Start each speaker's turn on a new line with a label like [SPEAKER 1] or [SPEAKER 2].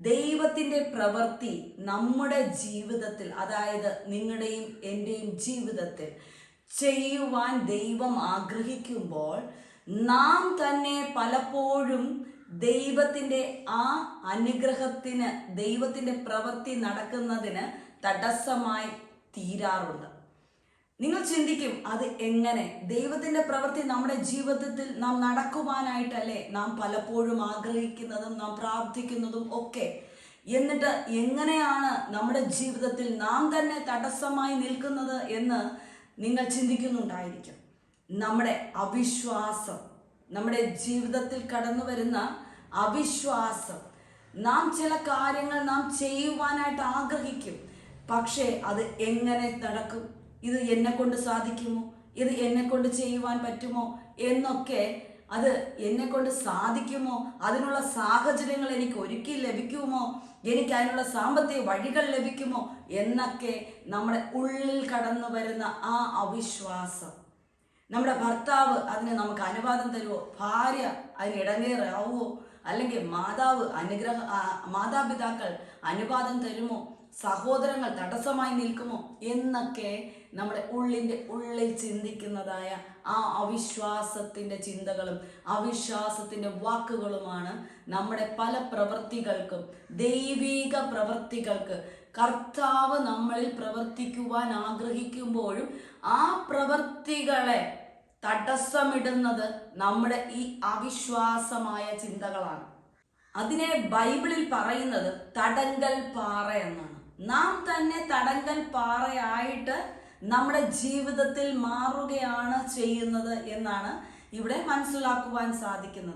[SPEAKER 1] ദൈവത്തിന്റെ പ്രവൃത്തി നമ്മുടെ ജീവിതത്തിൽ, അതായത് നിങ്ങളുടെയും എൻ്റെയും ജീവിതത്തിൽ ചെയ്യുവാൻ ദൈവം ആഗ്രഹിക്കുമ്പോൾ നാം തന്നെ പലപ്പോഴും ദൈവത്തിൻ്റെ ആ അനുഗ്രഹത്തിന്, ദൈവത്തിൻ്റെ പ്രവൃത്തി നടക്കുന്നതിന് തടസ്സമായി തീരാറുണ്ട്. നിങ്ങൾ ചിന്തിക്കും, അത് എങ്ങനെ? ദൈവത്തിൻ്റെ പ്രവൃത്തി നമ്മുടെ ജീവിതത്തിൽ നാം നടക്കുവാനായിട്ടല്ലേ നാം പലപ്പോഴും ആഗ്രഹിക്കുന്നതും നാം പ്രാർത്ഥിക്കുന്നതും ഒക്കെ. എന്നിട്ട് എങ്ങനെയാണ് നമ്മുടെ ജീവിതത്തിൽ നാം തന്നെ തടസ്സമായി നിൽക്കുന്നത് എന്ന് നിങ്ങൾ ചിന്തിക്കുന്നുണ്ടായിരിക്കും. നമ്മുടെ അവിശ്വാസം, നമ്മുടെ ജീവിതത്തിൽ കടന്നു വരുന്ന അവിശ്വാസം. നാം ചില കാര്യങ്ങൾ നാം ചെയ്യുവാനായിട്ട് ആഗ്രഹിക്കും, പക്ഷേ അത് എങ്ങനെ നടക്കും? ഇത് എന്നെ കൊണ്ട് സാധിക്കുമോ? ഇത് എന്നെ കൊണ്ട് ചെയ്യുവാൻ പറ്റുമോ എന്നൊക്കെ. അത് എന്നെ കൊണ്ട് സാധിക്കുമോ? അതിനുള്ള സാഹചര്യങ്ങൾ എനിക്ക് ഒരുക്കി ലഭിക്കുമോ? എനിക്ക് അതിനുള്ള സാമ്പത്തിക വഴികൾ ലഭിക്കുമോ എന്നൊക്കെ നമ്മുടെ ഉള്ളിൽ കടന്നു വരുന്ന ആ അവിശ്വാസം. നമ്മുടെ ഭർത്താവ് അതിന് നമുക്ക് അനുവാദം തരുമോ? ഭാര്യ അതിന് ഇടങ്ങേറാവോ? അല്ലെങ്കിൽ മാതാപിതാക്കൾ അനുവാദം തരുമോ? സഹോദരങ്ങൾ തടസ്സമായി നിൽക്കുമോ എന്നൊക്കെ നമ്മുടെ ഉള്ളിൽ ചിന്തിക്കുന്നതായ ആ അവിശ്വാസത്തിൻ്റെ ചിന്തകളും അവിശ്വാസത്തിൻ്റെ വാക്കുകളുമാണ് നമ്മുടെ പല പ്രവൃത്തികൾക്കും, ദൈവിക പ്രവൃത്തികൾക്ക്, കർത്താവ് നമ്മളിൽ പ്രവർത്തിക്കുവാൻ ആഗ്രഹിക്കുമ്പോഴും ആ പ്രവൃത്തികളെ തടസ്സമിടുന്നത് നമ്മുടെ ഈ അവിശ്വാസമായ ചിന്തകളാണ്. അതിനെ ബൈബിളിൽ പറയുന്നത് തടങ്കൽ പാറ എന്നാണ്. നാം തന്നെ തടങ്കൽ പാറയായിട്ട് നമ്മുടെ ജീവിതത്തിൽ മാറുകയാണ് ചെയ്യുന്നത് എന്നാണ് ഇവിടെ മനസ്സിലാക്കുവാൻ സാധിക്കുന്നത്.